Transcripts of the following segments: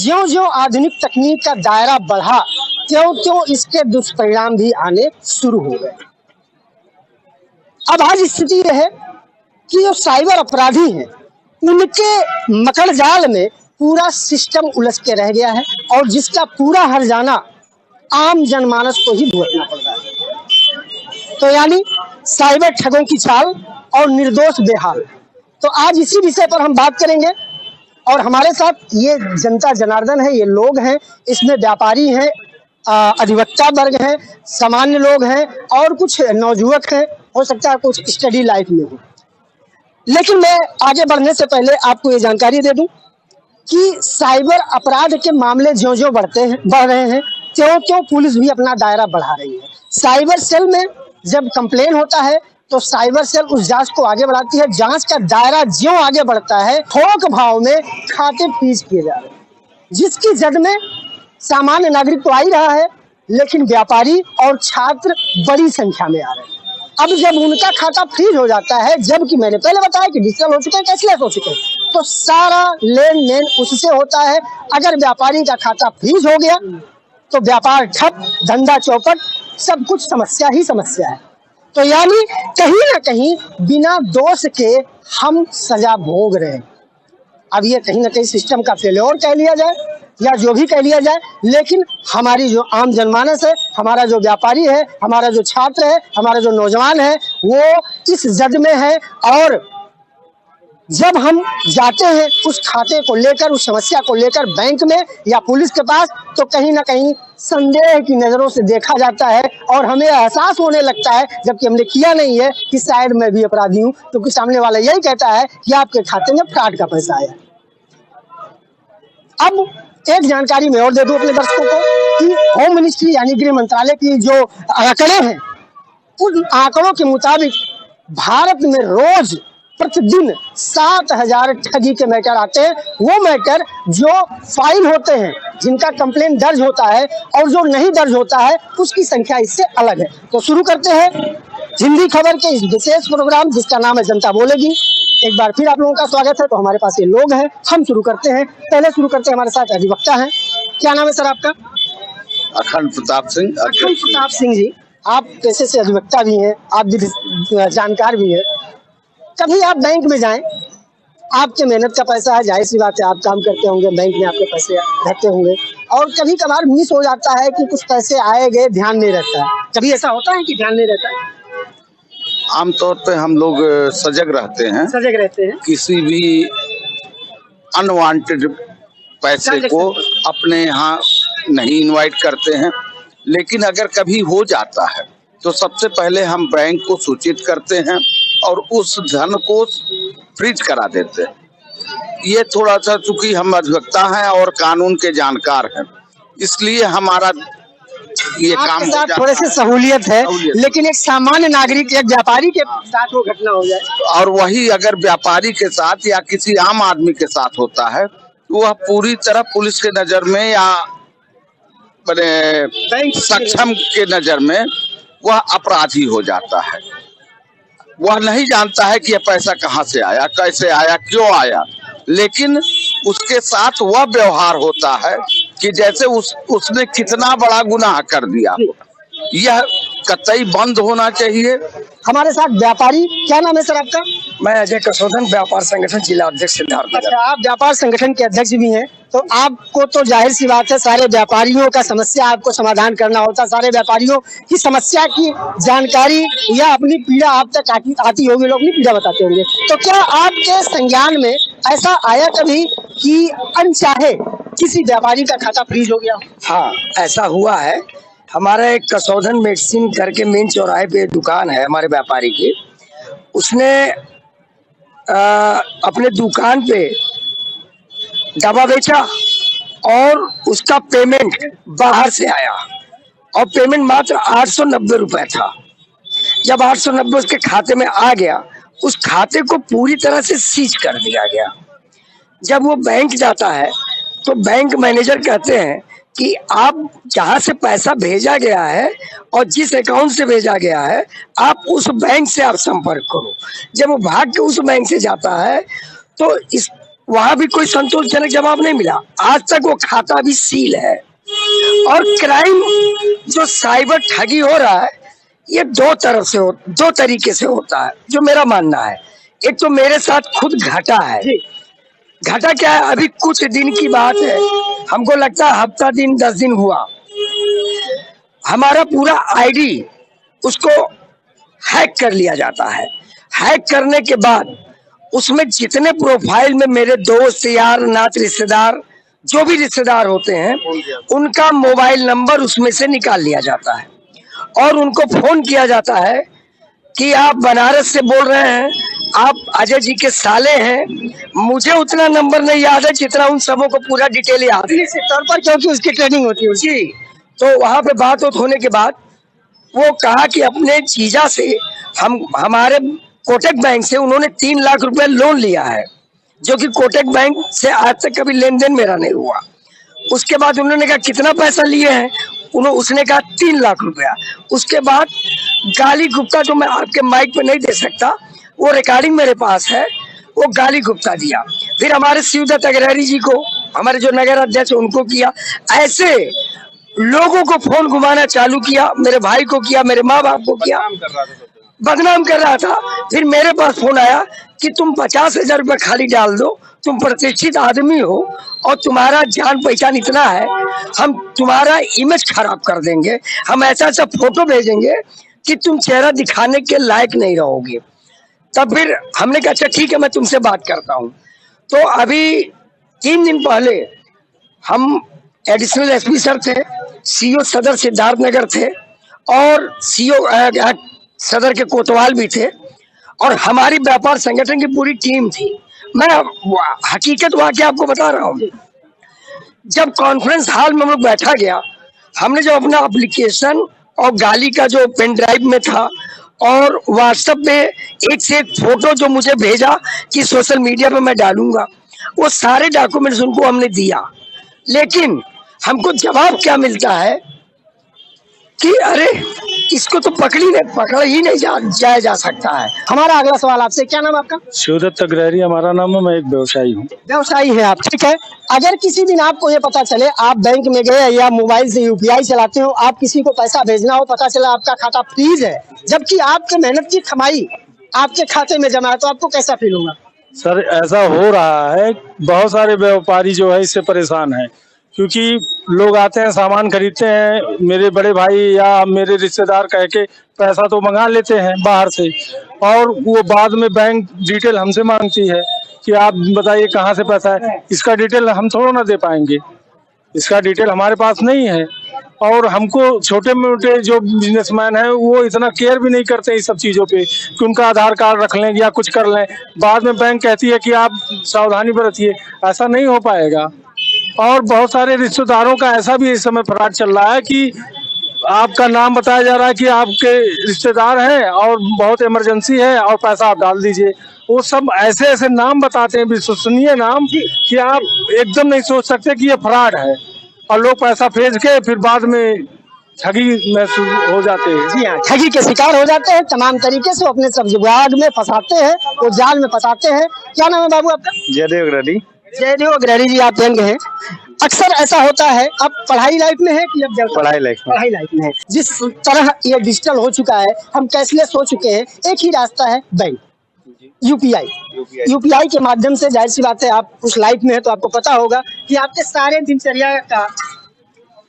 ज्यों-ज्यों आधुनिक तकनीक का दायरा बढ़ा, त्यों-त्यों इसके दुष्परिणाम भी आने शुरू हो गए। अब आज स्थिति यह है कि जो साइबर अपराधी हैं, उनके मकड़ जाल में पूरा सिस्टम उलझ के रह गया है और जिसका पूरा हर्जाना आम जनमानस को ही भुगतना पड़ रहा है। तो यानी साइबर ठगों की चाल और निर्दोष बेहाल। तो आज इसी विषय पर हम बात करेंगे और हमारे साथ ये जनता जनार्दन है, ये लोग हैं, इसमें व्यापारी हैं, अधिवक्ता वर्ग हैं, सामान्य लोग हैं और कुछ नवयुवक हैं, हो सकता है कुछ स्टडी लाइफ में हो। लेकिन मैं आगे बढ़ने से पहले आपको ये जानकारी दे दूं कि साइबर अपराध के मामले ज्यों-ज्यों बढ़ रहे हैं, त्यों-त्यों पुलिस भी अपना दायरा बढ़ा रही है। साइबर सेल में जब कंप्लेन होता है तो साइबर सेल उस जांच को आगे बढ़ाती है। जांच का दायरा ज्यों आगे बढ़ता है, थोक भाव में खाते फ्रीज किए जा रहे हैं, जिसकी जद में सामान्य नागरिक तो आ ही रहा है, लेकिन व्यापारी और छात्र बड़ी संख्या में आ रहे हैं। अब जब उनका खाता फ्रीज हो जाता है, जबकि मैंने पहले बताया कि डिजिटल हो चुके हैं, कैशलेस हो चुके हैं, तो सारा लेन देन उससे होता है। अगर व्यापारी का खाता फ्रीज हो गया तो व्यापार ठप, धंधा चौपट, सब कुछ समस्या ही समस्या है। तो यानी कहीं ना कहीं बिना दोष के हम सजा भोग रहे हैं। अब ये कहीं ना कहीं सिस्टम का फेल्योर कह लिया जाए या जो भी कह लिया जाए, लेकिन हमारी जो आम जनमानस है, हमारा जो व्यापारी है, हमारा जो छात्र है, हमारा जो नौजवान है, वो इस जद में है। और जब हम जाते हैं उस खाते को लेकर, उस समस्या को लेकर बैंक में या पुलिस के पास, तो कहीं ना कहीं संदेह की नजरों से देखा जाता है और हमें एहसास होने लगता है, जबकि हमने किया नहीं है, कि शायद मैं भी अपराधी हूं, क्योंकि सामने वाला यही कहता है कि आपके खाते में फ्रॉड का पैसा आया। अब एक जानकारी मैं और दे दूं अपने दर्शकों को कि होम मिनिस्ट्री यानी गृह मंत्रालय की जो आंकड़े हैं, उन आंकड़ों के मुताबिक भारत में रोज प्रतिदिन 7,000 ठगी के मैटर आते हैं। वो मैटर जो फाइल होते हैं, जिनका कंप्लेन दर्ज होता है, और जो नहीं दर्ज होता है उसकी संख्या इससे अलग है। तो शुरू करते हैं हिंदी खबर के इस विशेष प्रोग्राम जिसका नाम है जनता बोलेगी। एक बार फिर आप लोगों का स्वागत है। तो हमारे पास ये लोग हैं, हम शुरू करते हैं। पहले शुरू करते हैं, हमारे साथ अधिवक्ता हैं। क्या नाम है सर आपका? अखंड प्रताप सिंह। अखंड प्रताप सिंह जी, आप पेशे से अधिवक्ता भी हैं, आप भी जानकार भी हैं। कभी आप बैंक में जाएं, आपके मेहनत का पैसा है, जाहिर सी बात है आप काम करते होंगे, बैंक में आपके पैसे रहते होंगे, और कभी कभार मिस हो जाता है कि कुछ पैसे आए गए, ध्यान नहीं रहता है। कभी ऐसा होता है कि ध्यान नहीं रहता है? आमतौर पे हम लोग सजग रहते हैं, किसी भी अनवांटेड पैसे को अपने यहाँ नहीं इनवाइट करते हैं। लेकिन अगर कभी हो जाता है तो सबसे पहले हम बैंक को सूचित करते हैं और उस धन को फ्रीज करा देते हैं। ये थोड़ा सा, चूंकि हम अधिवक्ता हैं और कानून के जानकार हैं, इसलिए हमारा ये काम थोड़े से सहूलियत है। लेकिन एक सामान्य नागरिक, एक व्यापारी के साथ वो घटना हो जाए, और वही अगर व्यापारी के साथ या किसी आम आदमी के साथ होता है, वह पूरी तरह पुलिस के नजर में या सक्षम के नजर में वह अपराधी हो जाता है। वह नहीं जानता है कि यह पैसा कहाँ से आया, कैसे आया, क्यों आया, लेकिन उसके साथ वह व्यवहार होता है कि जैसे उसने कितना बड़ा गुनाह कर दिया। यह कतई बंद होना चाहिए। हमारे साथ व्यापारी, क्या नाम है सर आपका? मैं अजय कसोधन, व्यापार संगठन जिला अध्यक्ष सिद्धार्थ। अच्छा, आप व्यापार संगठन के अध्यक्ष भी हैं, तो आपको तो जाहिर सी बात है सारे व्यापारियों का समस्या आपको समाधान करना होता है। सारे व्यापारियों की समस्या की जानकारी या अपनी पीड़ा आप तक आती होगी, लोग अपनी पीड़ा बताते होंगे। तो क्या आपके संज्ञान में ऐसा आया कभी कि अनचाहे किसी व्यापारी का खाता फ्रीज हो गया? हाँ, ऐसा हुआ है। हमारा एक कसौधन मेडिसिन करके मेन चौराहे पे दुकान है हमारे व्यापारी की। उसने अपने दुकान पे दवा बेचा और उसका पेमेंट बाहर से आया, और पेमेंट मात्र 890 रुपए था। जब 890 उसके खाते में आ गया, उस खाते को पूरी तरह से सीज कर दिया गया। जब वो बैंक जाता है तो बैंक मैनेजर कहते हैं कि आप जहां से पैसा भेजा गया है और जिस अकाउंट से भेजा गया है, आप उस बैंक से आप संपर्क करो। जब वो भाग के उस बैंक से जाता है तो इस वहां भी कोई संतोषजनक जवाब नहीं मिला। आज तक वो खाता भी सील है। और क्राइम जो साइबर ठगी हो रहा है, ये दो तरीके से होता है, जो मेरा मानना है। एक तो मेरे साथ खुद घटा है। घटा क्या है, अभी कुछ दिन की बात है, हमको लगता है हफ्ता दिन 10 दिन हुआ, हमारा पूरा आईडी उसको हैक कर लिया जाता है। हैक करने के बाद उसमें जितने प्रोफाइल में मेरे दोस्त यार नात रिश्तेदार जो भी रिश्तेदार होते हैं, उनका मोबाइल नंबर उसमें से निकाल लिया जाता है और उनको फोन किया जाता है कि आप बनारस से बोल रहे हैं, आप अजय जी के साले हैं। मुझे उतना नंबर नहीं याद है जितना उन सबों को पूरा डिटेल याद है तौर पर, क्योंकि उसकी ट्रेनिंग होती है। जी। तो वहां पे बात होने के बाद वो कहा कि अपने जीजा से हमारे कोटक बैंक से उन्होंने 3 लाख रुपए लोन लिया है, जो कि कोटक बैंक से आज तक कभी लेन देन मेरा नहीं हुआ। उसके बाद उन्होंने कहा कितना पैसा लिए हैं, उसने कहा 3 लाख रुपया। उसके बाद गाली गुप्ता, जो मैं आपके माइक पे नहीं दे सकता, वो रिकॉर्डिंग मेरे पास है, वो गाली गुप्ता दिया। फिर हमारे शिवदत्त अग्रहरी जी को, हमारे जो नगर अध्यक्ष, उनको किया। ऐसे लोगों को फोन घुमाना चालू किया, मेरे भाई को किया, मेरे माँ बाप को किया, बदनाम कर रहा था। फिर मेरे पास फोन आया कि तुम 50,000 रुपये खाली डाल दो, तुम प्रतिष्ठित आदमी हो और तुम्हारा जान पहचान इतना है, हम तुम्हारा इमेज खराब कर देंगे, हम ऐसा ऐसा फोटो भेजेंगे कि तुम चेहरा दिखाने के लायक नहीं रहोगे। तब फिर हमने कहा अच्छा ठीक है, मैं तुमसे बात करता हूँ। तो अभी 3 दिन पहले हम एडिशनल एसपी सर थे, सीओ सदर सिद्धार्थ नगर थे और सीओ सदर के कोतवाल भी थे और हमारी व्यापार संगठन की पूरी टीम थी। मैं हकीकत वाकया आपको बता रहा हूँ। जब कॉन्फ्रेंस हॉल में हम लोग बैठा गया, हमने जो अपना एप्लीकेशन और गाली का जो पेन ड्राइव में था और व्हाट्सएप पे एक से एक फोटो जो मुझे भेजा कि सोशल मीडिया पे मैं डालूंगा, वो सारे डॉक्यूमेंट्स उनको हमने दिया। लेकिन हमको जवाब क्या मिलता है कि अरे इसको तो पकड़ा ही नहीं जाया जा सकता है। हमारा अगला सवाल आपसे, क्या नाम आपका? शिवदत्त अग्रहरी हमारा नाम है, मैं एक व्यवसायी हूँ। व्यवसायी है आप, ठीक है। अगर किसी दिन आपको ये पता चले, आप बैंक में गए या मोबाइल से यूपीआई चलाते हो, आप किसी को पैसा भेजना हो, पता चला आपका खाता फ्रीज है, जबकि आपके मेहनत की कमाई आपके खाते में जमा है, तो आपको कैसा फील होगा? सर ऐसा हो रहा है, बहुत सारे व्यापारी जो है इससे परेशान है, क्योंकि लोग आते हैं सामान खरीदते हैं, मेरे बड़े भाई या मेरे रिश्तेदार कह के पैसा तो मंगा लेते हैं बाहर से, और वो बाद में बैंक डिटेल हमसे मांगती है कि आप बताइए कहाँ से पैसा है। इसका डिटेल हम थोड़ा ना दे पाएंगे, इसका डिटेल हमारे पास नहीं है। और हमको छोटे मोटे जो बिजनेसमैन हैं वो इतना केयर भी नहीं करते इस सब चीज़ों पे कि उनका आधार कार्ड रख लें या कुछ कर लें। बाद में बैंक कहती है कि आप सावधानी बरतिए, ऐसा नहीं हो पाएगा। और बहुत सारे रिश्तेदारों का ऐसा भी इस समय फ्रॉड चल रहा है कि आपका नाम बताया जा रहा है कि आपके रिश्तेदार हैं और बहुत इमरजेंसी है और पैसा आप डाल दीजिए। वो सब ऐसे ऐसे नाम बताते हैं, विश्वसनीय नाम, कि आप एकदम नहीं सोच सकते कि ये फ्रॉड है, और लोग पैसा भेज के फिर बाद में ठगी महसूस हो जाते हैं। जी हाँ, ठगी के शिकार हो जाते हैं। तमाम तरीके से अपने सब जुगाड़ में फंसाते हैं, वो जाल में फंसाते हैं। क्या नाम है बाबू आपका? जयदेव अग्रहरी। जयदेव अग्रहरी जी, आप यंग हैं। अक्सर ऐसा होता है, अब पढ़ाई लाइफ में है कि अब पढ़ाई लाइफ में है। जिस तरह ये डिजिटल हो चुका है, हम कैशलेस हो चुके हैं, एक ही रास्ता है बैंक, यूपीआई के माध्यम से। जाहिर सी बात है, आप उस लाइफ में है तो आपको पता होगा कि आपके सारे दिनचर्या का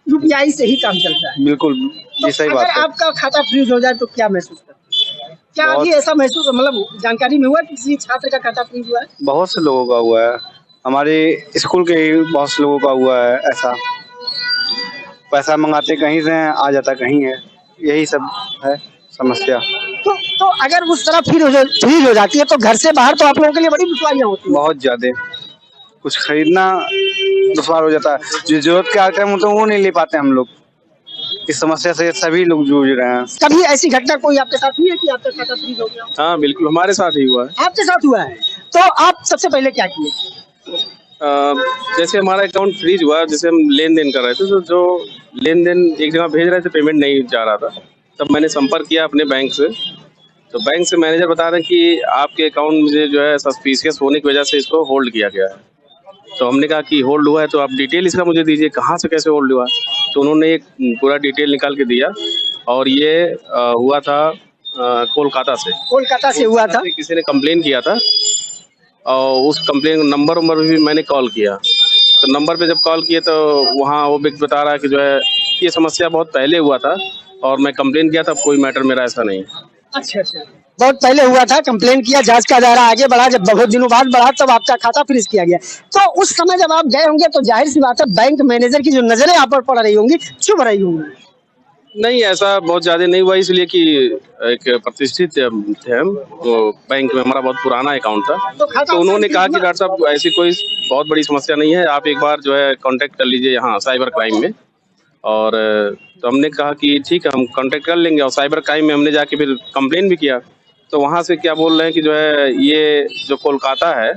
यूपीआई से ही काम चलता है। बिल्कुल, तो सही बात अगर है। आपका खाता फ्रीज हो जाए तो क्या महसूस करते हैं? क्या अभी ऐसा महसूस, मतलब जानकारी में हुआ कि किसी छात्र का खाता फ्रीज हुआ है? बहुत से लोगों का हुआ है, हमारे स्कूल के ही बहुत से लोगों का हुआ है ऐसा। पैसा मंगाते कहीं से हैं, आ जाता कहीं है, यही सब है समस्या। तो अगर उस तरह फ्रीज हो जाती है तो घर से बाहर तो आप लोगों के लिए बड़ी दुश्वारियां होती हैं। बहुत ज्यादा कुछ खरीदना दुश्वार हो जाता है, जो जरूरत के आइटम होते हैं वो नहीं ले पाते हम लोग। इस समस्या से सभी लोग जूझ रहे हैं। कभी ऐसी घटना कोई आपके साथ हुई है कि आपका खाता फ्रीज हो गया? हाँ बिल्कुल, हमारे साथ ही हुआ है। आपके साथ हुआ है, तो आप सबसे पहले क्या किए? जैसे हमारा अकाउंट फ्रीज हुआ, जैसे हम लेन देन कर रहे थे, तो जो लेन देन एक जगह भेज रहे थे, पेमेंट नहीं जा रहा था, तब मैंने संपर्क किया अपने बैंक से, तो बैंक से मैनेजर बता रहे हैं कि आपके अकाउंट में जो है सस्पिशियस होने की वजह से इसको होल्ड किया गया है। तो हमने कहा कि होल्ड हुआ है तो आप डिटेल इसका मुझे दीजिए, कहाँ से कैसे होल्ड हुआ। तो उन्होंने एक पूरा डिटेल निकाल के दिया और ये हुआ था कोलकाता से हुआ था। किसी ने कंप्लेन किया था और उस कंप्लेन नंबर भी मैंने कॉल किया। तो नंबर पे जब कॉल किए तो वहाँ वो व्यक्ति बता रहा है कि जो है ये समस्या बहुत पहले हुआ था और मैं कंप्लेन किया था, कोई मैटर मेरा ऐसा नहीं। अच्छा, बहुत पहले हुआ था, कंप्लेन किया, जांच का दायरा आगे बढ़ा, जब बहुत दिनों बाद बढ़ा तब आपका खाता फ्रीज किया गया। तो उस समय जब आप गए होंगे तो जाहिर सी बात है बैंक मैनेजर की जो नजरें आप पर पड़ रही होंगी, चुभ रही होंगी। नहीं, ऐसा बहुत ज्यादा नहीं हुआ, इसलिए कि एक प्रतिष्ठित थे हम, तो बैंक में हमारा बहुत पुराना अकाउंट था। तो उन्होंने कहा कि डॉक्टर साहब ऐसी कोई बहुत बड़ी समस्या नहीं है, आप एक बार जो है कांटेक्ट कर लीजिए यहाँ साइबर क्राइम में। और तो हमने कहा कि ठीक है, हम कांटेक्ट कर लेंगे। और साइबर क्राइम में हमने जाके फिर कंप्लेन भी किया। तो वहाँ से क्या बोल रहे हैं कि जो है ये जो कोलकाता है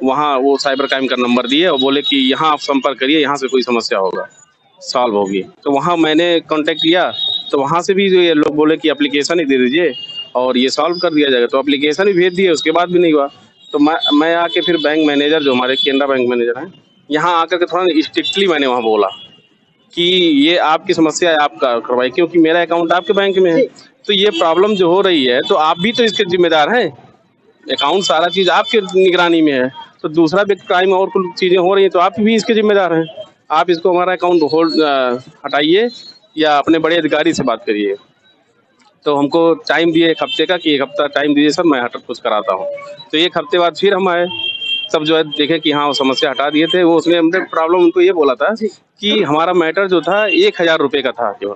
वहाँ वो साइबर क्राइम का नंबर दिए और बोले कि यहाँ आप संपर्क करिए, यहाँ से कोई समस्या होगा सॉल्व होगी। तो वहाँ मैंने कांटेक्ट किया तो वहाँ से भी जो ये लोग बोले कि एप्लीकेशन ही दे दीजिए और ये सॉल्व कर दिया जाएगा। तो एप्लीकेशन भी भेज दिए, उसके बाद भी नहीं हुआ। तो मैं आके फिर बैंक मैनेजर जो हमारे केनरा बैंक मैनेजर हैं यहाँ आकर के थोड़ा स्ट्रिक्टली मैंने वहाँ बोला कि ये आपकी समस्या है, आप करवाइए, क्योंकि मेरा अकाउंट आपके बैंक में है। तो ये प्रॉब्लम जो हो रही है तो आप भी तो इसके जिम्मेदार हैं। अकाउंट सारा चीज़ आपके निगरानी में है, तो दूसरा भी क्राइम और कुछ चीज़ें हो रही हैं तो आप भी इसके जिम्मेदार हैं। आप इसको हमारा अकाउंट होल्ड हटाइए या अपने बड़े अधिकारी से बात करिए। तो हमको टाइम दिए एक हफ्ते का कि एक हफ्ता टाइम दीजिए सर, मैं कुछ कराता हूँ। तो एक हफ्ते बाद फिर हम आए, तब जो है देखे कि हाँ वो समस्या हटा दिए थे। वो उसमें हमने प्रॉब्लम उनको ये बोला था कि हमारा मैटर जो था 1000 रुपये का था केवल।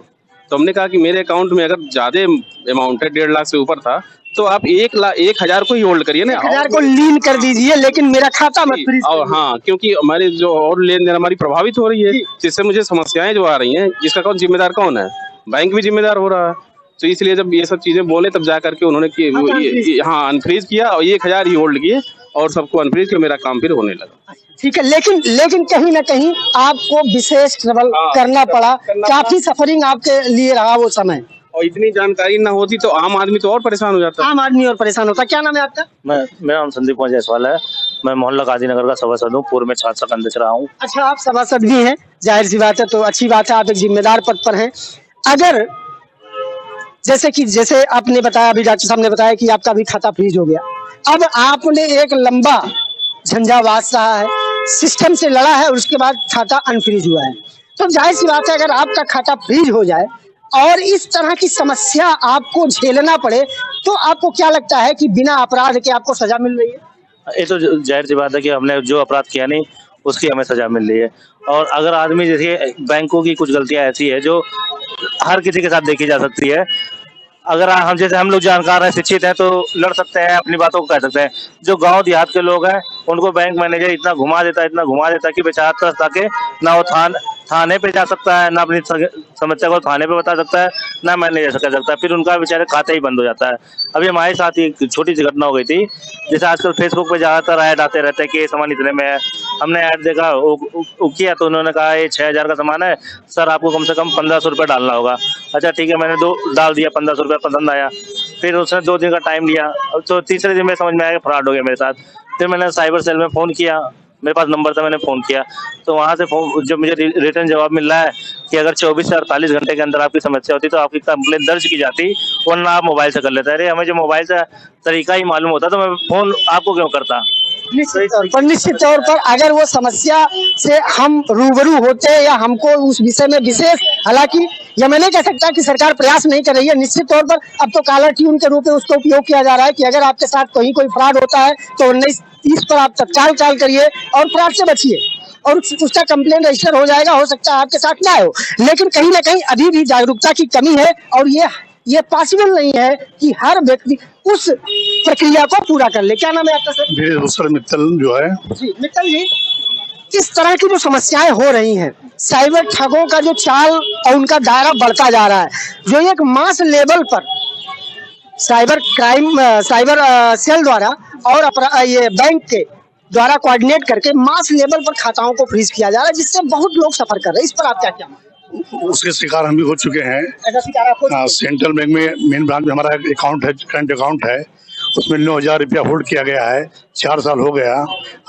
तो हमने कहा कि मेरे अकाउंट में अगर ज़्यादा अमाउंट है, 1.5 लाख से ऊपर था, तो आप 1,00,000 को ही होल्ड करिए ना, 1000 को लीन कर दीजिए, लेकिन मेरा खाता मत फ्रीज। और हाँ, क्योंकि हमारी जो और लेन देन हमारी प्रभावित हो रही है, जिससे मुझे समस्याएं जो आ रही हैं, जिसका कौन जिम्मेदार कौन है? बैंक भी जिम्मेदार हो रहा है। तो इसलिए जब ये सब चीजें बोले तब जा करके उन्होंने हाँ अनफ्रीज किया और 1000 ही होल्ड किए और सबको अनफ्रीज किया, मेरा काम फिर होने लगा। ठीक है, लेकिन कहीं ना कहीं आपको विशेष ट्रबल करना पड़ा, काफी सफरिंग आपके लिए रहा वो समय। और इतनी जानकारी ना होती तो आम आदमी तो और परेशान हो जाता। आम आदमी और परेशान होता। क्या नाम है आपका? मेरा नाम संदीप कुमार जायसवाल है। मैं मोहल्ला गांधीनगर का सभासद हूँ, पूर्व में छात्र संघ अध्यक्ष रहा हूँ। अच्छा, आप सभासद भी हैं, जाहिर सी बात है, तो अच्छी बात है, आप एक जिम्मेदार पद पर हैं। अगर जैसे आपने बताया, अभी डॉक्टर साहब ने बताया कि आपका भी खाता फ्रीज हो गया, अब आपने एक लंबा झंझावात रहा है, सिस्टम से लड़ा है और उसके बाद खाता अनफ्रीज हुआ है। तो जाहिर सी बात है अगर आपका खाता फ्रीज हो जाए और इस तरह की समस्या आपको झेलना पड़े, तो आपको क्या लगता है कि बिना अपराध के आपको सजा मिल रही है? ये तो जाहिर सी बात है कि हमने जो अपराध किया नहीं उसकी हमें सजा मिल रही है। और अगर आदमी, जैसे बैंकों की कुछ गलतियां ऐसी है जो हर किसी के साथ देखी जा सकती है। अगर हम लोग जानकार हैं, शिक्षित हैं, तो लड़ सकते हैं, अपनी बातों को कह सकते हैं। जो गांव देहात के लोग हैं उनको बैंक मैनेजर इतना घुमा देता है कि बेचारा ताकि ना वो थाने पे जा सकता है, ना अपनी समस्या को थाने पे बता सकता है, ना मैनेजर से कह सकता है। फिर उनका बेचारे खाता ही बंद हो जाता है। अभी हमारे साथ एक छोटी सी घटना हो गई थी, जैसे आजकल फेसबुक पे ज्यादातर ऐड आते रहते हैं कि ये सामान इतने में है। हमने ऐड देखा, किया, तो उन्होंने कहा ये 6000 का सामान है सर, आपको कम से कम 1500 रुपये डालना होगा। अच्छा ठीक है, मैंने डाल दिया, 1500 रुपये पसंद आया। फिर उसने 2 दिन का टाइम लिया, तो तीसरे दिन में समझ में आया कि फ्रॉड हो गया मेरे साथ। फिर मैंने साइबर सेल में फ़ोन किया, मेरे पास नंबर था, मैंने फ़ोन किया, तो वहाँ से जब मुझे रिटर्न जवाब मिल रहा है कि अगर 24 से 48 घंटे के अंदर आपकी समस्या होती तो आपकी कंप्लेंट दर्ज की जाती, वरना आप मोबाइल से कर लेते। अरे हमें जो मोबाइल से तरीका ही मालूम होता तो मैं फ़ोन आपको क्यों करता। निश्चित तौर पर अगर वो समस्या से हम रूबरू होते या हमको उस विषय में विशेष, हालांकि यह मैं नहीं कह सकता कि सरकार प्रयास नहीं कर रही है, निश्चित तौर पर अब तो कालर ट्यून के रूप में उसका उपयोग किया जा रहा है कि अगर आपके साथ कोई फ्रॉड होता है तो 1930 पर आप तत्काल कॉल करिए और फ्रॉड से बचिए और उसका कंप्लेंट रजिस्टर हो जाएगा। हो सकता है आपके साथ ना हो, लेकिन कहीं ना कहीं अभी भी जागरूकता की कमी है और ये पॉसिबल नहीं है कि हर व्यक्ति उस प्रक्रिया को पूरा कर ले। क्या नाम है आपका सर? दूसरा मित्तल जो है जी, मित्तल जी, इस तरह की जो समस्याएं हो रही हैं, साइबर ठगों का जो चाल और उनका दायरा बढ़ता जा रहा है, जो एक मास लेवल पर साइबर सेल द्वारा और ये बैंक के द्वारा कोऑर्डिनेट करके मास लेवल पर खाताओं को फ्रीज किया जा रहा है, जिससे बहुत लोग सफर कर रहे हैं। इस पर आप क्या उसके शिकार हम भी हो चुके हैं। ऐसा शिकार आपको? सेंट्रल बैंक में मेन ब्रांच में हमारा अकाउंट है, करंट अकाउंट है, उसमें 9,000 रुपया होल्ड किया गया है। 4 साल हो गया।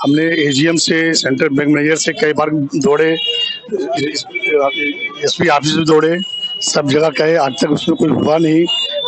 हमने एजीएम से, सेंट्रल बैंक मैनेजर से कई बार दौड़े, एसपी ऑफिस में दौड़े, सब जगह कहे, आज तक उसमें कोई हुआ नहीं।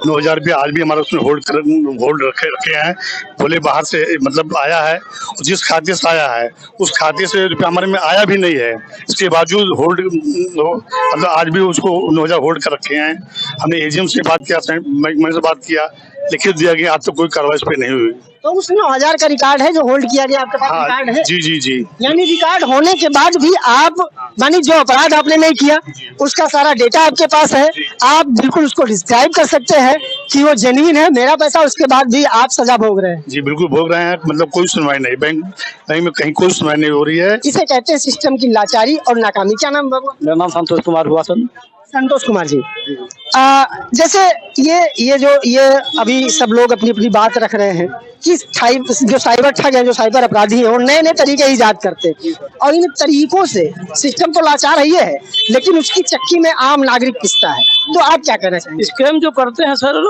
9,000 रुपया आज भी हमारा उसमें होल्ड रखे हैं। बोले बाहर से मतलब आया है, जिस खाते से आया है उस खाते से रुपया हमारे में आया भी नहीं है, इसके बावजूद होल्ड मतलब आज भी उसको 9,000 होल्ड कर रखे हैं। हमने एजीएम से बात किया, बैंक मैनेजर से बात किया, लिखित दिया गया, आज तक कोई कार्रवाई इस पे नहीं हुई। तो उस 9,000 का रिकॉर्ड है जो होल्ड किया गया, आपके पास रिकॉर्ड है? जी जी जी। यानी रिकॉर्ड होने के बाद भी आप, मानी जो अपराध आपने नहीं किया उसका सारा डेटा आपके पास है, आप बिल्कुल उसको डिस्क्राइब कर सकते हैं कि वो जेन्युइन है, मेरा पैसा, उसके बाद भी आप सजा भोग रहे हैं। जी बिल्कुल भोग रहे हैं, मतलब कोई सुनवाई नहीं, बैंक में कहीं कोई सुनवाई नहीं हो रही है। इसे कहते हैं सिस्टम की लाचारी और नाकामी। क्या नाम बाबू? मेरा नाम संतोष कुमार हुआ सर। संतोष कुमार जी, जैसे ये अभी सब लोग अपनी अपनी बात रख रहे हैं कि जो साइबर ठग है, जो साइबर अपराधी है, वो नए नए तरीके ईजाद करते हैं और इन तरीकों से सिस्टम तो लाचार है, लेकिन उसकी चक्की में आम नागरिक पिसता है। तो आप क्या कहना चाहेंगे? स्कैम जो करते हैं सर,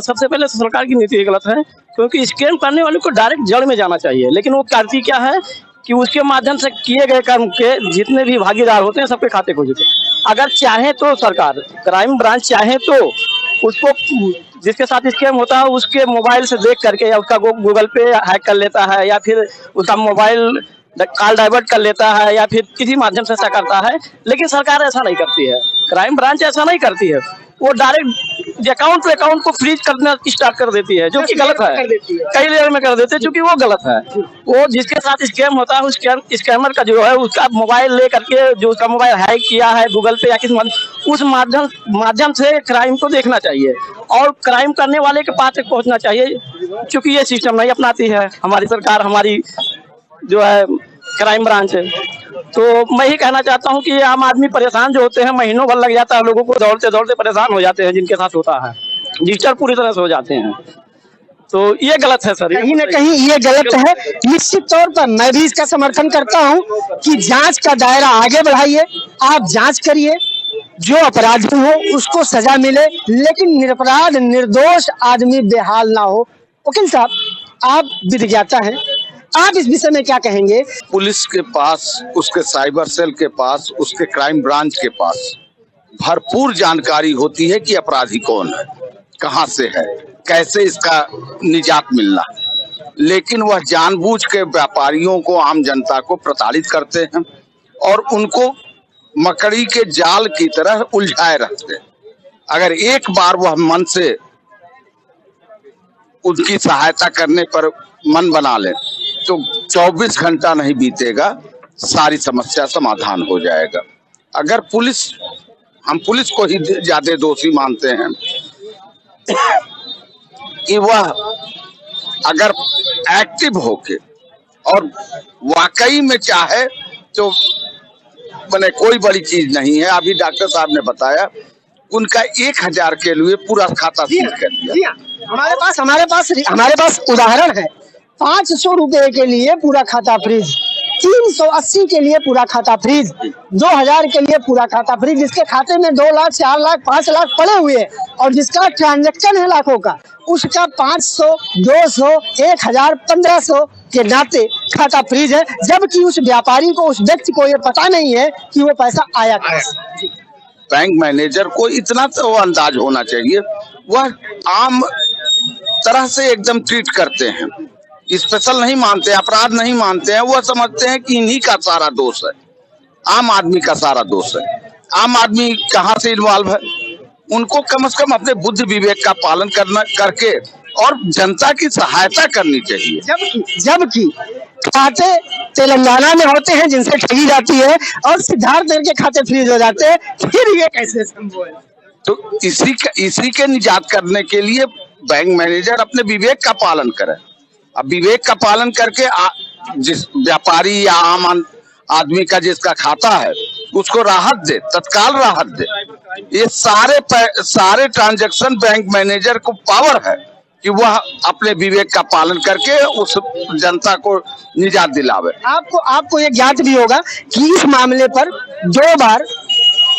सबसे पहले सरकार की नीति गलत है, क्योंकि स्कैम करने वाले को डायरेक्ट जड़ में जाना चाहिए, लेकिन वो करती क्या है कि उसके माध्यम से किए गए कर्म के जितने भी भागीदार होते हैं सबके खाते खोलते हैं। अगर चाहे तो सरकार, क्राइम ब्रांच चाहे तो उसको, जिसके साथ स्कैम होता है उसके मोबाइल से देख करके या उसका गूगल पे हैक कर लेता है, या फिर उसका मोबाइल कॉल डाइवर्ट कर लेता है, या फिर किसी माध्यम से ऐसा करता है। लेकिन सरकार ऐसा नहीं करती है, क्राइम ब्रांच ऐसा नहीं करती है, वो डायरेक्ट अकाउंट पे अकाउंट को फ्रीज करना स्टार्ट कर देती है, जो कि गलत है। कई लेयर में कर देते हैं, क्योंकि वो गलत है। वो जिसके साथ स्कैम होता है, उस स्कैमर का जो है उसका मोबाइल ले करके, जो उसका मोबाइल हैक किया है गूगल पे या किस उस माध्यम से क्राइम को देखना चाहिए और क्राइम करने वाले के पास तक पहुंचना चाहिए। क्योंकि ये सिस्टम नहीं अपनाती है हमारी सरकार, हमारी जो है क्राइम ब्रांच है। तो मैं ही कहना चाहता हूं कि आम आदमी परेशान जो होते हैं, महीनों भर लग जाता है, लोगों को दौड़ते दौड़ते परेशान हो जाते हैं, जिनके साथ होता है डिजिटल पूरी तरह से हो जाते हैं। तो ये गलत है सर, कहीं न कहीं ये गलत है। निश्चित तौर पर मैं भी इसका समर्थन करता हूं कि जांच का दायरा आगे बढ़ाइए, आप जांच करिए, जो अपराधी हो उसको सजा मिले, लेकिन निरपराध निर्दोष आदमी बेहाल ना हो। वकील साहब, आप विधिज्ञाता हैं, आप इस विषय में क्या कहेंगे? पुलिस के पास, उसके साइबर सेल के पास, उसके क्राइम ब्रांच के पास भरपूर जानकारी होती है कि अपराधी कौन है, कहां से है, कैसे इसका निजात मिलना, लेकिन वह जानबूझ के व्यापारियों को, आम जनता को प्रताड़ित करते हैं और उनको मकड़ी के जाल की तरह उलझाए रखते हैं। अगर एक बार वह मन से उनकी सहायता करने पर मन बना ले तो 24 घंटा नहीं बीतेगा, सारी समस्या समाधान हो जाएगा। अगर हम पुलिस को ही ज्यादा दोषी मानते हैं कि वह अगर एक्टिव होके और वाकई में चाहे तो मैंने कोई बड़ी चीज नहीं है। अभी डॉक्टर साहब ने बताया उनका 1,000 के लिए पूरा खाता सील कर दिया। हमारे पास उदाहरण है, 500 रुपए के लिए पूरा खाता फ्रीज, 380 के लिए पूरा खाता फ्रीज, 2,000 के लिए पूरा खाता फ्रीज, जिसके खाते में 2 लाख, 4 लाख, 5 लाख पड़े हुए हैं और जिसका ट्रांजैक्शन है लाखों का, उसका 500, 200, 1,000, 1,500 के नाते खाता फ्रीज है, जबकि उस व्यापारी को, उस व्यक्ति को ये पता नहीं है कि वो पैसा आया कैसे। बैंक मैनेजर को इतना तो अंदाज होना चाहिए, वह आम तरह से एकदम ट्रीट करते हैं, स्पेशल नहीं मानते, अपराध नहीं मानते हैं। वह समझते हैं कि इन्हीं का सारा दोष है, आम आदमी का सारा दोष है। आम आदमी कहाँ से इन्वॉल्व है? उनको कम से कम अपने बुद्धि विवेक का पालन करके और जनता की सहायता करनी चाहिए। जबकि खाते तेलंगाना में होते हैं जिनसे ठगी जाती है और सिद्धार्थ के खाते फ्रीज हो जाते हैं, फिर ये कैसे संभव है? तो इसी के निजात करने के लिए बैंक मैनेजर अपने विवेक का पालन करे। अब विवेक का पालन करके जिस व्यापारी या आम आदमी का जिसका खाता है उसको राहत दे, तत्काल राहत दे। ये सारे ट्रांजैक्शन बैंक मैनेजर को पावर है कि वह अपने विवेक का पालन करके उस जनता को निजात दिलावे। आपको ये ज्ञात भी होगा कि इस मामले पर 2 बार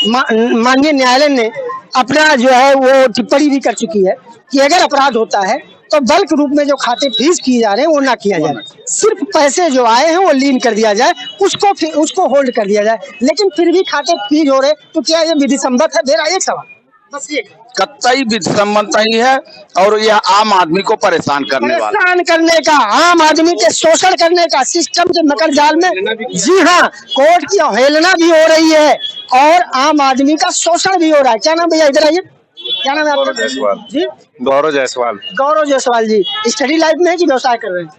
माननीय न्यायालय ने अपना जो है वो टिप्पणी भी कर चुकी है कि अगर अपराध होता है तो बल्क रूप में जो खाते फ्रीज किए जा रहे हैं वो ना किया जाए, सिर्फ पैसे जो आए हैं वो लीन कर दिया जाए, उसको होल्ड कर दिया जाए। लेकिन फिर भी खाते फ्रीज हो रहे, तो क्या ये विधि सम्मत है? मेरा एक सवाल बस ये, कतई विधि नहीं है और यह आम आदमी को परेशान करने का, आम आदमी के शोषण करने का, सिस्टम के मकर जाल में, जी हाँ, कोर्ट की अवहेलना भी हो रही है और आम आदमी का शोषण भी हो रहा है। क्या नाम भैया, इधर आइए, क्या नाम है आपका? जी, गौरव जायसवाल। गौरव जायसवाल जी, स्टडी लाइफ में है कि व्यवसाय कर रहे हैं?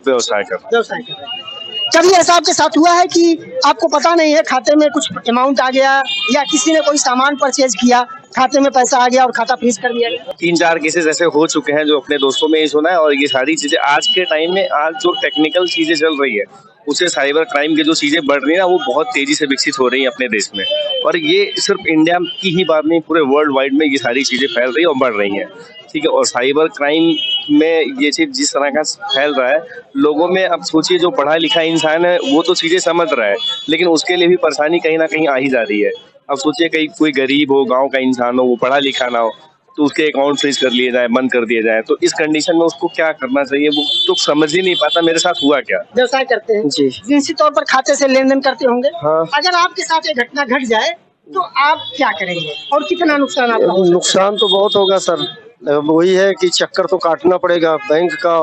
व्यवसाय कर रहे हैं। कभी ऐसा आपके साथ हुआ है कि आपको पता नहीं है खाते में कुछ अमाउंट आ गया, या किसी ने कोई सामान परचेज किया, खाते में पैसा आ गया और खाता फ्रीज कर दिया गया? 3-4 केसेस ऐसे हो चुके हैं जो अपने दोस्तों में ही सुना है। और ये सारी चीजें आज के टाइम में, आज जो टेक्निकल चीजें चल रही है उससे साइबर क्राइम की जो चीजें बढ़ रही है ना, वो बहुत तेजी से विकसित हो रही है अपने देश में। और ये सिर्फ इंडिया की ही बात नहीं, पूरे वर्ल्ड वाइड में ये सारी चीजें फैल रही है और बढ़ रही हैं, ठीक है। और साइबर क्राइम में ये चीज जिस तरह का फैल रहा है लोगों में, अब सोचिए जो पढ़ा लिखा इंसान है वो तो चीजें समझ रहा है, लेकिन उसके लिए भी परेशानी कहीं ना कहीं आ ही जा रही है। अब सोचिए कहीं कोई गरीब हो, गाँव का इंसान हो, वो पढ़ा लिखा ना हो, तो उसके अकाउंट फ्रीज कर लिए जाए, बंद कर दिए जाए, तो इस कंडीशन में उसको क्या करना चाहिए वो तो समझ ही नहीं पाता। मेरे साथ हुआ क्या, व्यवसाय करते हैं जी, निश्चित तौर पर खाते से लेन देन करते होंगे। हाँ। अगर आपके साथ एक घटना घट जाए तो आप क्या करेंगे और कितना नुकसान आपका हो सकता है? नुकसान तो बहुत होगा सर, वही है कि चक्कर तो काटना पड़ेगा बैंक का,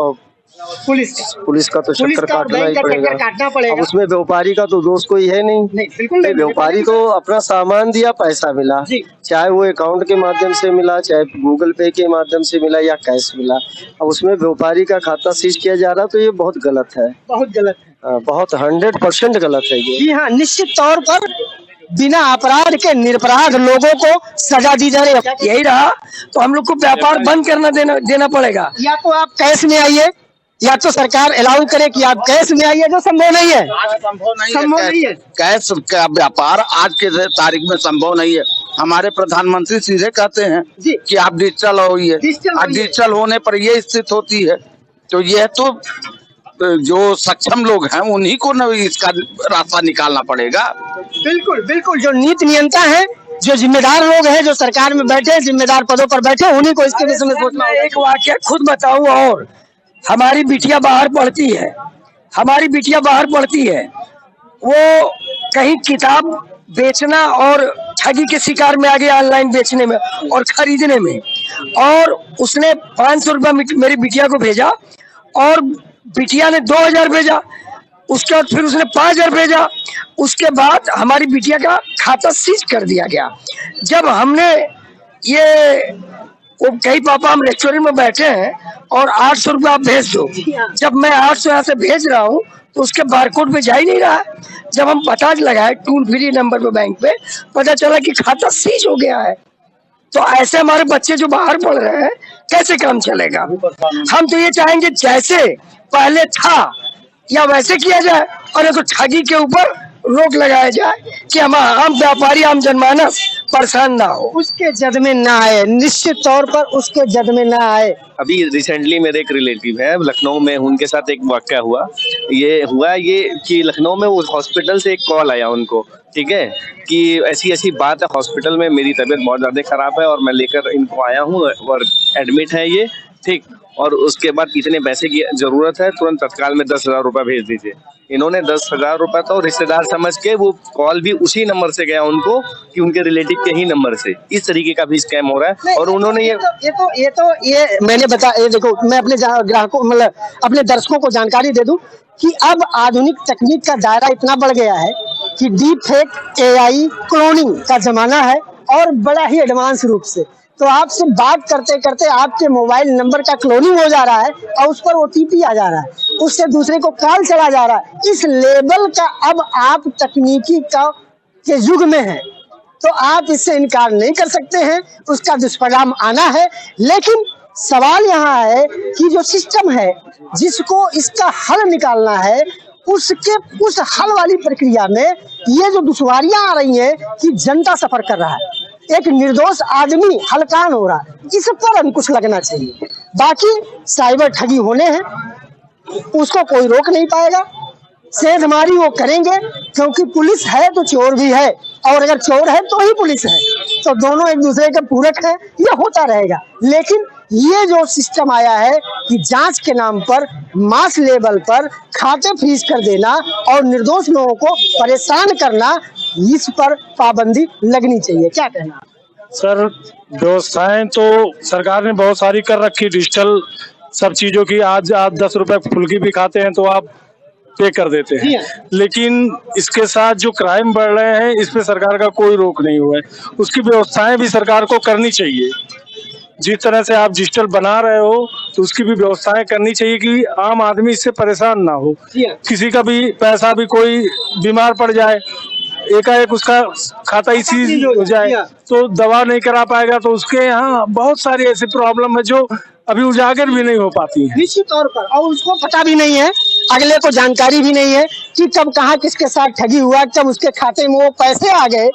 पुलिस का तो चक्कर काटना ही पड़ेगा। अब उसमें व्यापारी का तो दोष कोई है नहीं, बिल्कुल नहीं। व्यापारी को अपना सामान दिया, पैसा मिला, चाहे वो अकाउंट के माध्यम से मिला, चाहे गूगल पे के माध्यम से मिला या कैश मिला। अब उसमें व्यापारी का खाता सीज किया जा रहा, तो ये बहुत गलत है, बहुत गलत है, बहुत 100% गलत है ये। जी हाँ, निश्चित तौर पर बिना अपराध के निरपराध लोगों को सजा दी जा रही है। यही रहा तो हम लोग को व्यापार बंद करना देना पड़ेगा। या तो आप कैश में आइए, या तो सरकार अलाउ करे कि आप कैश में आइए, जो संभव नहीं है। संभव नहीं है। कैश का व्यापार आज के तारीख में संभव नहीं है। हमारे प्रधानमंत्री सीधे कहते हैं कि आप डिजिटल होइए, डिजिटल होने पर ये स्थिति होती है। तो यह तो जो सक्षम लोग हैं उन्हीं को न इसका रास्ता निकालना पड़ेगा। बिल्कुल बिल्कुल, जो नीति नियंता है, जो जिम्मेदार लोग हैं, जो सरकार में बैठे, जिम्मेदार पदों पर बैठे, उन्हीं को इसके विषय में सोचना। एक वाक्य खुद बताऊं, और हमारी बिटिया बाहर पढ़ती है, हमारी बिटिया बाहर पढ़ती है, वो कहीं किताब बेचना और ठगी के शिकार में आ गया, ऑनलाइन बेचने में और खरीदने में, और उसने 500 रुपया मेरी बिटिया को भेजा और बिटिया ने 2000 भेजा, उसके बाद फिर उसने 5000 भेजा, उसके बाद हमारी बिटिया का खाता सीज कर दिया गया। जब हमने ये वो कही पापा हम रेस्टोरेंट में बैठे हैं और 800 रुपया आप भेज दो, जब मैं 800 यहाँ से भेज रहा हूँ तो उसके बारकोड पे जा ही नहीं रहा है। जब हम पता लगाए टोल फ्री नंबर पे बैंक पे, पता चला कि खाता सीज हो गया है। तो ऐसे हमारे बच्चे जो बाहर पढ़ रहे हैं कैसे काम चलेगा? हम तो ये चाहेंगे जैसे पहले था या वैसे किया जाए, और एक ठगी के ऊपर रोक लगाया जाए कि हम आम व्यापारी, आम जनमानस परेशान ना हो, उसके जद में ना आए, निश्चित तौर पर उसके जद में ना आए। अभी रिसेंटली मेरे एक रिलेटिव है लखनऊ में, उनके साथ एक वाकया हुआ। ये कि लखनऊ में वो हॉस्पिटल से एक कॉल आया उनको, ठीक है, कि ऐसी ऐसी बात है, हॉस्पिटल में मेरी तबीयत बहुत ज्यादा खराब है और मैं लेकर इनको आया हूँ और एडमिट है ये, ठीक, और उसके बाद इतने पैसे की जरूरत है, तुरंत तत्काल में 10,000 रुपया भेज दीजिए। इन्होंने 10,000 रुपया तो रिश्तेदार समझ के वो कॉल भी उसी नंबर से गया उनको कि उनके रिलेटिव के ही नंबर से। इस तरीके का भी स्कैम हो रहा है। और उन्होंने ये मैंने ये देखो, मैं अपने ग्राहकों मतलब अपने दर्शकों को जानकारी दे दूं कि अब आधुनिक तकनीक का दायरा इतना बढ़ गया है कि डीप फेक, AI, क्लोनिंग का जमाना है और बड़ा ही एडवांस रूप से। तो आपसे बात करते करते आपके मोबाइल नंबर का क्लोनिंग हो जा रहा है और उस पर OTP आ जा रहा है, उससे दूसरे को कॉल चला जा रहा है। इस लेवल का अब आप तकनीकी के युग में हैं, तो आप इससे इनकार नहीं कर सकते हैं, उसका दुष्परिणाम आना है। लेकिन सवाल यहाँ है कि जो सिस्टम है जिसको इसका हल निकालना है, उस हल वाली प्रक्रिया में ये जो दुश्वारियां आ रही हैं कि जनता सफर कर रहा है, एक निर्दोष आदमी हलकान हो रहा है, इस पर अंकुश लगना चाहिए। बाकी साइबर ठगी होने हैं, उसको कोई रोक नहीं पाएगा। सेंधमारी वो करेंगे क्योंकि पुलिस है तो चोर भी है। और अगर चोर है तो ही पुलिस है, तो दोनों एक दूसरे के पूरक है, ये होता रहेगा। लेकिन ये जो सिस्टम आया है कि जांच के नाम पर मास लेवल पर खाते फ्रीज कर देना और निर्दोष लोगों को परेशान करना, इस पर पाबंदी लगनी चाहिए। क्या कहना? सर, व्यवस्थाएं तो सरकार ने बहुत सारी कर रखी डिजिटल सब चीजों की। आज आप 10 रुपए फुल्की भी खाते हैं तो आप पे कर देते हैं, लेकिन इसके साथ जो क्राइम बढ़ रहे हैं इस पे सरकार का कोई रोक नहीं हुआ है। उसकी व्यवस्थाएं भी सरकार को करनी चाहिए। जिस तरह से आप डिजिटल बना रहे हो तो उसकी भी व्यवस्थाएं करनी चाहिए कि आम आदमी इससे परेशान ना हो। किसी का भी पैसा भी कोई बीमार पड़ जाए, एकाएक उसका खाता ही सीज हो जाए तो दवा नहीं करा पाएगा, तो उसके यहाँ बहुत सारी ऐसी प्रॉब्लम है जो अभी उजागर भी नहीं हो पाती है। निश्चित तौर पर, और उसको पता भी नहीं है, अगले को जानकारी भी नहीं है कि कब कहाँ किसके साथ ठगी हुआ, कब उसके खाते में वो पैसे आ गए,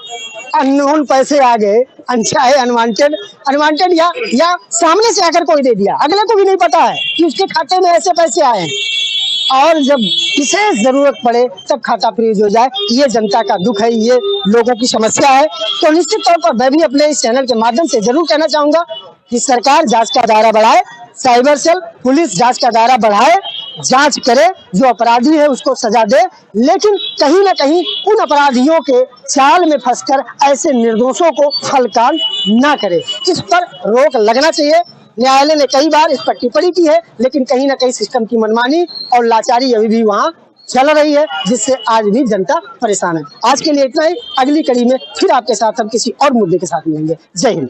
अननोन पैसे आ गए, चाहे अनवांटेड या सामने से आकर कोई दे दिया, अगले को भी नहीं पता है कि उसके खाते में ऐसे पैसे आए हैं। और जब विशेष जरूरत पड़े तब खाता फ्रीज हो जाए, ये जनता का दुख है, ये लोगों की समस्या है। तो निश्चित तौर पर मैं भी अपने इस चैनल के माध्यम से जरूर कहना चाहूंगा कि सरकार जांच का दायरा बढ़ाए, साइबर सेल पुलिस जांच का दायरा बढ़ाए, जांच करे, जो अपराधी है उसको सजा दे, लेकिन कहीं ना कहीं उन अपराधियों के जाल में फंसकर ऐसे निर्दोषों को हलकान ना करे। इस पर रोक लगना चाहिए। न्यायालय ने कई बार इस पर टिप्पणी की है, लेकिन कहीं ना कहीं सिस्टम की मनमानी और लाचारी अभी भी वहाँ चल रही है, जिससे आज भी जनता परेशान है। आज के लिए इतना ही। अगली कड़ी में फिर आपके साथ हम किसी और मुद्दे के साथ मिलेंगे। जय हिंद।